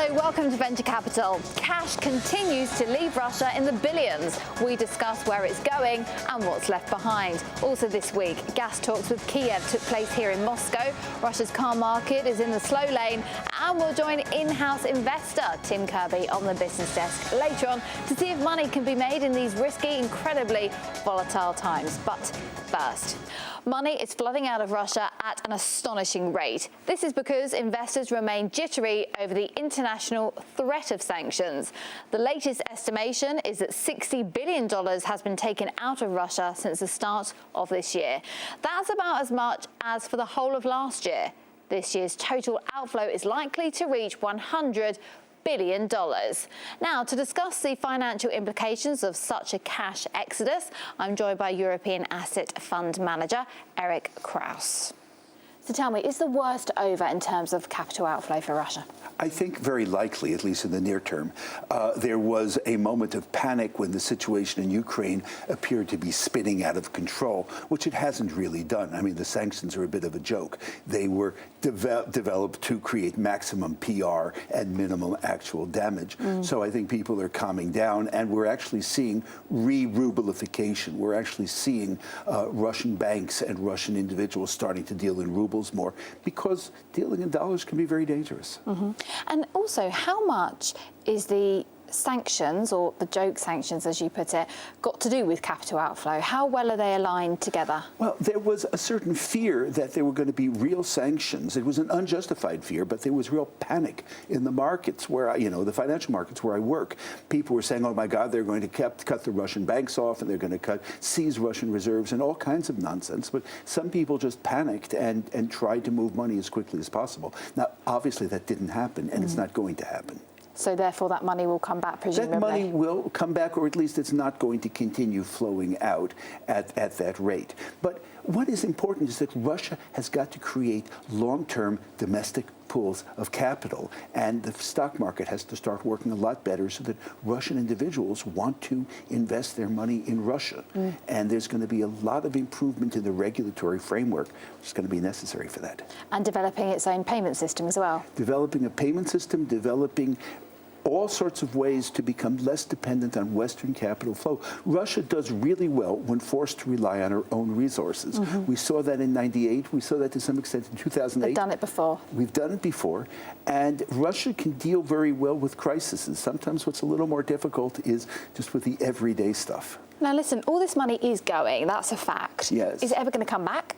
Hello, welcome to Venture Capital. Cash continues to leave Russia in the billions. We discuss where it's going and what's left behind. Also this week, gas talks with Kiev took place here in Moscow. Russia's car market is in the slow lane, and we'll join in-house investor Tim Kirby on the business desk later on to see if money can be made in these risky, incredibly volatile times. But first, money is flooding out of Russia at an astonishing rate. This is because investors remain jittery over the international threat of sanctions. The latest estimation is that $60 billion has been taken out of Russia since the start of this year. That's about as much as for the whole of last year. This year's total outflow is likely to reach $100 billion. Now, to discuss the financial implications of such a cash exodus, I'm joined by European asset fund manager Erik Krause. So tell me, is the worst over in terms of capital outflow for Russia? I think very likely, at least in the near term. There was a moment of panic when the situation in Ukraine appeared to be spinning out of control, which it hasn't really done. I mean, the sanctions are a bit of a joke. They were developed to create maximum PR and minimum actual damage. So I think people are calming down, and we're actually seeing re-rublification. We're actually seeing Russian banks and Russian individuals starting to deal in rubles more, because dealing in dollars can be very dangerous. And also, how much is the sanctions, or the joke sanctions as you put it, got to do with capital outflow? How well are they aligned together? Well, there was a certain fear that there were going to be real sanctions. It was an unjustified fear, but there was real panic in the markets where, the financial markets where I work. People were saying, oh my God, they're going to cut the Russian banks off, and they're going to seize Russian reserves and all kinds of nonsense. But some people just panicked and tried to move money as quickly as possible. Now, obviously that didn't happen, and it's not going to happen. So therefore that money will come back, presumably? That money will come back, or at least it's not going to continue flowing out at that rate. But what is important is that Russia has got to create long-term domestic pools of capital, and the stock market has to start working a lot better so that Russian individuals want to invest their money in Russia. And there's going to be a lot of improvement in the regulatory framework, which is going to be necessary for that. And developing its own payment system as well. Developing a payment system, developing all sorts of ways to become less dependent on Western capital flow. Russia does really well when forced to rely on her own resources. We saw that in '98. We saw that to some extent in 2008. We've done it before. We've done it before. And Russia can deal very well with crises. Sometimes what's a little more difficult is just with the everyday stuff. Now listen, all this money is going, that's a fact. Yes. Is it ever going to come back?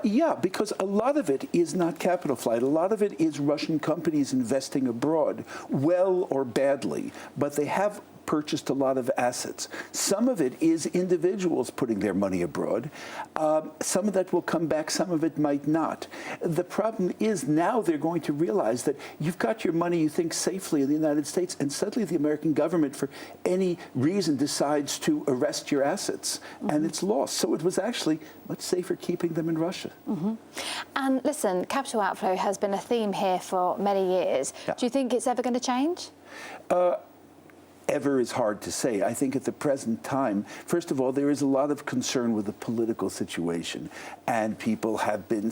Yeah, because a lot of it is not capital flight. A lot of it is Russian companies investing abroad, well or badly, but they have purchased a lot of assets. Some of it is individuals putting their money abroad. Some of that will come back, some of it might not. The problem is now they're going to realize that you've got your money, you think, safely in the United States, and suddenly the American government, for any reason, decides to arrest your assets, and it's lost. So it was actually much safer keeping them in Russia. And listen, capital outflow has been a theme here for many years. Yeah. Do you think it's ever going to change? Ever is hard to say. I think at the present time, first of all, there is a lot of concern with the political situation, and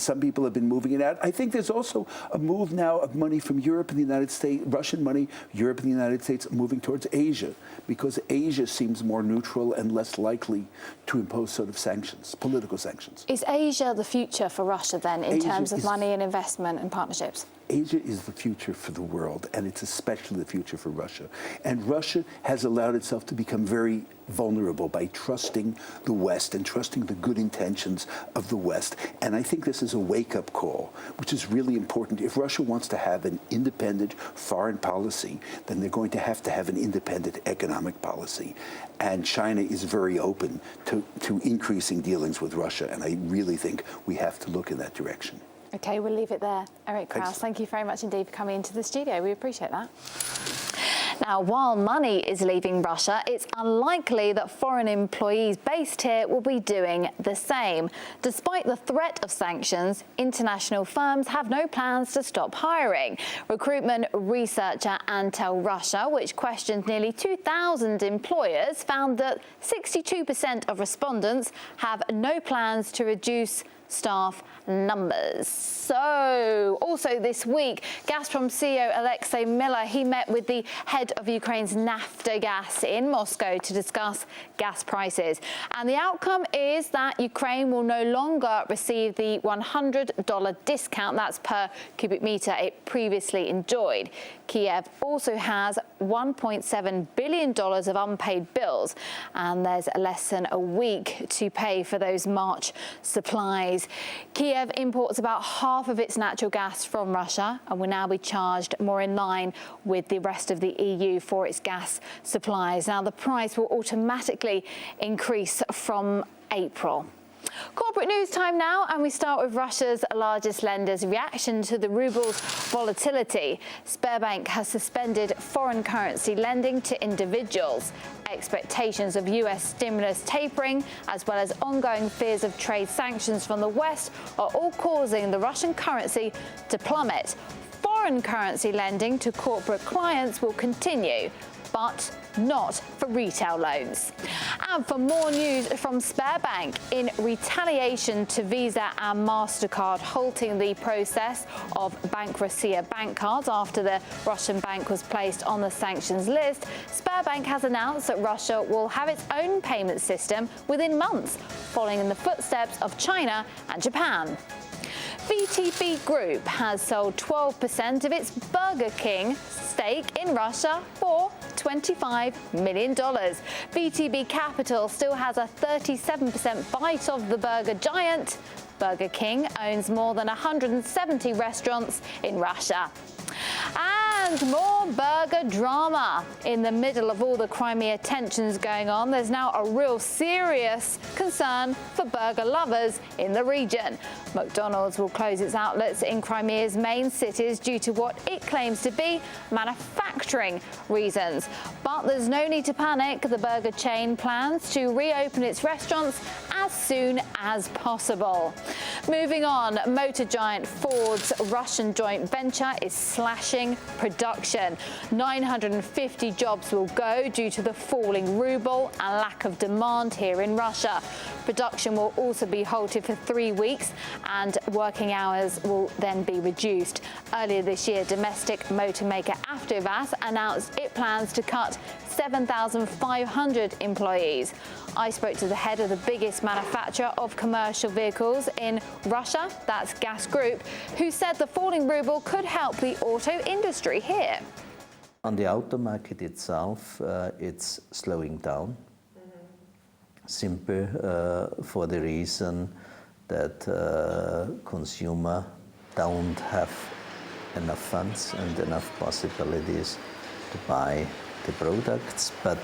some people have been moving it out. I think there's also a move now of money from Europe and the United States, Russian money, Europe and the United States, moving towards Asia, because Asia seems more neutral and less likely to impose sort of sanctions, political sanctions. Is Asia the future for Russia then, in terms of money and investment and partnerships? Asia is the future for the world, and it's especially the future for Russia. And Russia has allowed itself to become very vulnerable by trusting the West and trusting the good intentions of the West. And I think this is a wake-up call, which is really important. If Russia wants to have an independent foreign policy, then they're going to have an independent economic policy. And China is very open to increasing dealings with Russia, and I really think we have to look in that direction. Okay, we'll leave it there. Erik Krause, Thanks. thank you very much indeed for coming into the studio. We appreciate that. Now, while money is leaving Russia, it's unlikely that foreign employees based here will be doing the same. Despite the threat of sanctions, international firms have no plans to stop hiring. Recruitment researcher Antel Russia, which questioned nearly 2,000 employers, found that 62% of respondents have no plans to reduce staff numbers. So, also this week, Gazprom CEO Alexei Miller, he met with the head of Ukraine's Naftogaz in Moscow to discuss gas prices. And the outcome is that Ukraine will no longer receive the $100 discount, that's per cubic meter, it previously enjoyed. Kiev also has $1.7 billion of unpaid bills, and there's less than a week to pay for those March supplies. Kiev imports about half of its natural gas from Russia and will now be charged more in line with the rest of the EU for its gas supplies. Now, the price will automatically increase from April. Corporate news time now, and we start with Russia's largest lender's reaction to the ruble's volatility. Sberbank has suspended foreign currency lending to individuals. Expectations of US stimulus tapering, as well as ongoing fears of trade sanctions from the West, are all causing the Russian currency to plummet. Foreign currency lending to corporate clients will continue, but not for retail loans. And for more news from Sberbank, in retaliation to Visa and MasterCard halting the process of Bank Russia bank cards after the Russian bank was placed on the sanctions list, Sberbank has announced that Russia will have its own payment system within months, following in the footsteps of China and Japan. VTB Group has sold 12% of its Burger King stake in Russia for $25 million. VTB Capital still has a 37% bite of the burger giant. Burger King owns more than 170 restaurants in Russia. And more burger drama. In the middle of all the Crimea tensions going on, there's now a real serious concern for burger lovers in the region. McDonald's will close its outlets in Crimea's main cities due to what it claims to be manufacturing reasons. But there's no need to panic. The burger chain plans to reopen its restaurants as soon as possible. Moving on, motor giant Ford's Russian joint venture is slashing production. 950 jobs will go due to the falling ruble and lack of demand here in Russia. Production will also be halted for 3 weeks, and working hours will then be reduced. Earlier this year, domestic motor maker Avtovaz announced it plans to cut 7,500 employees. I spoke to the head of the biggest manufacturer of commercial vehicles in Russia, that's Gas Group, who said the falling ruble could help the auto industry here. On the auto market itself, it's slowing down. Simple for the reason that consumer don't have enough funds and enough possibilities to buy the products. But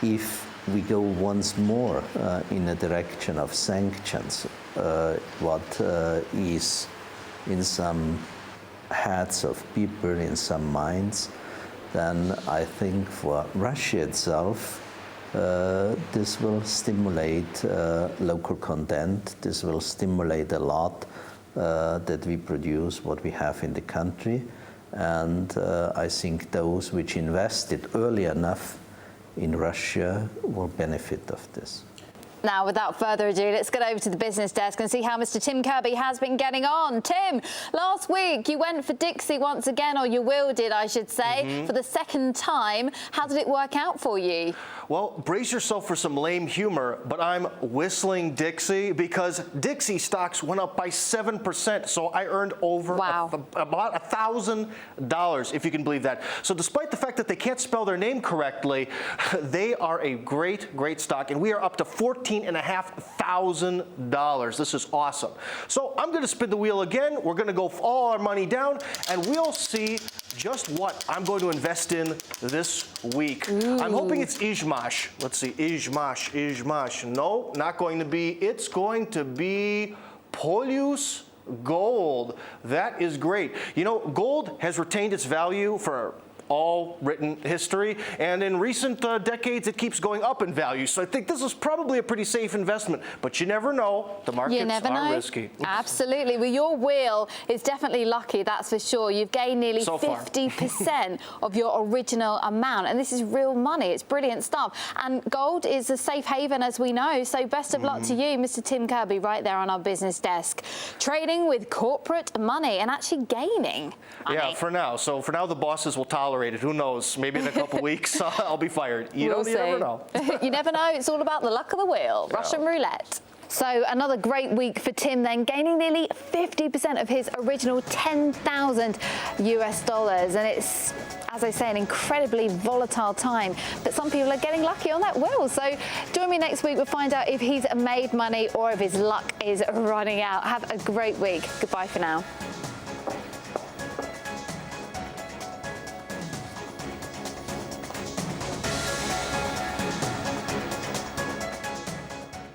if we go once more in a direction of sanctions, what is in some heads of people, in some minds, then I think for Russia itself, this will stimulate local content. This will stimulate a lot that we produce what we have in the country. And I think those which invested early enough in Russia will benefit of this. Now, without further ado, let's get over to the business desk and see how Mr. Tim Kirby has been getting on. Tim, last week you went for Dixie once again, or you will did, I should say, for the second time. How did it work out for you? Well, brace yourself for some lame humor, but I'm whistling Dixie because Dixie stocks went up by 7%, so I earned over about $1,000, if you can believe that. So despite the fact that they can't spell their name correctly, they are a great, great stock, and we are up to $14,500. This is awesome. So I'm going to spin the wheel again. We're going to go all our money down, and we'll see just what I'm going to invest in this week. I'm hoping it's Izhmash. Let's see, Izhmash. No, not going to be. It's going to be Polius Gold. That is great. You know, gold has retained its value for all written history. And in recent decades, it keeps going up in value. So I think this is probably a pretty safe investment. But you never know. The markets are risky. Absolutely. Well, your wheel is definitely lucky, that's for sure. You've gained nearly 50% of your original amount. And this is real money. It's brilliant stuff. And gold is a safe haven, as we know. So best of luck to you, Mr. Tim Kirby, right there on our business desk. Trading with corporate money and actually gaining money. Yeah, for now. So for now, the bosses will tolerate it. Who knows? Maybe in a couple weeks, I'll be fired. You never know. You never know. It's all about the luck of the wheel. Yeah. Russian roulette. So another great week for Tim then, gaining nearly 50% of his original $10,000 US. And it's, as I say, an incredibly volatile time. But some people are getting lucky on that wheel. So join me next week. We'll find out if he's made money or if his luck is running out. Have a great week. Goodbye for now.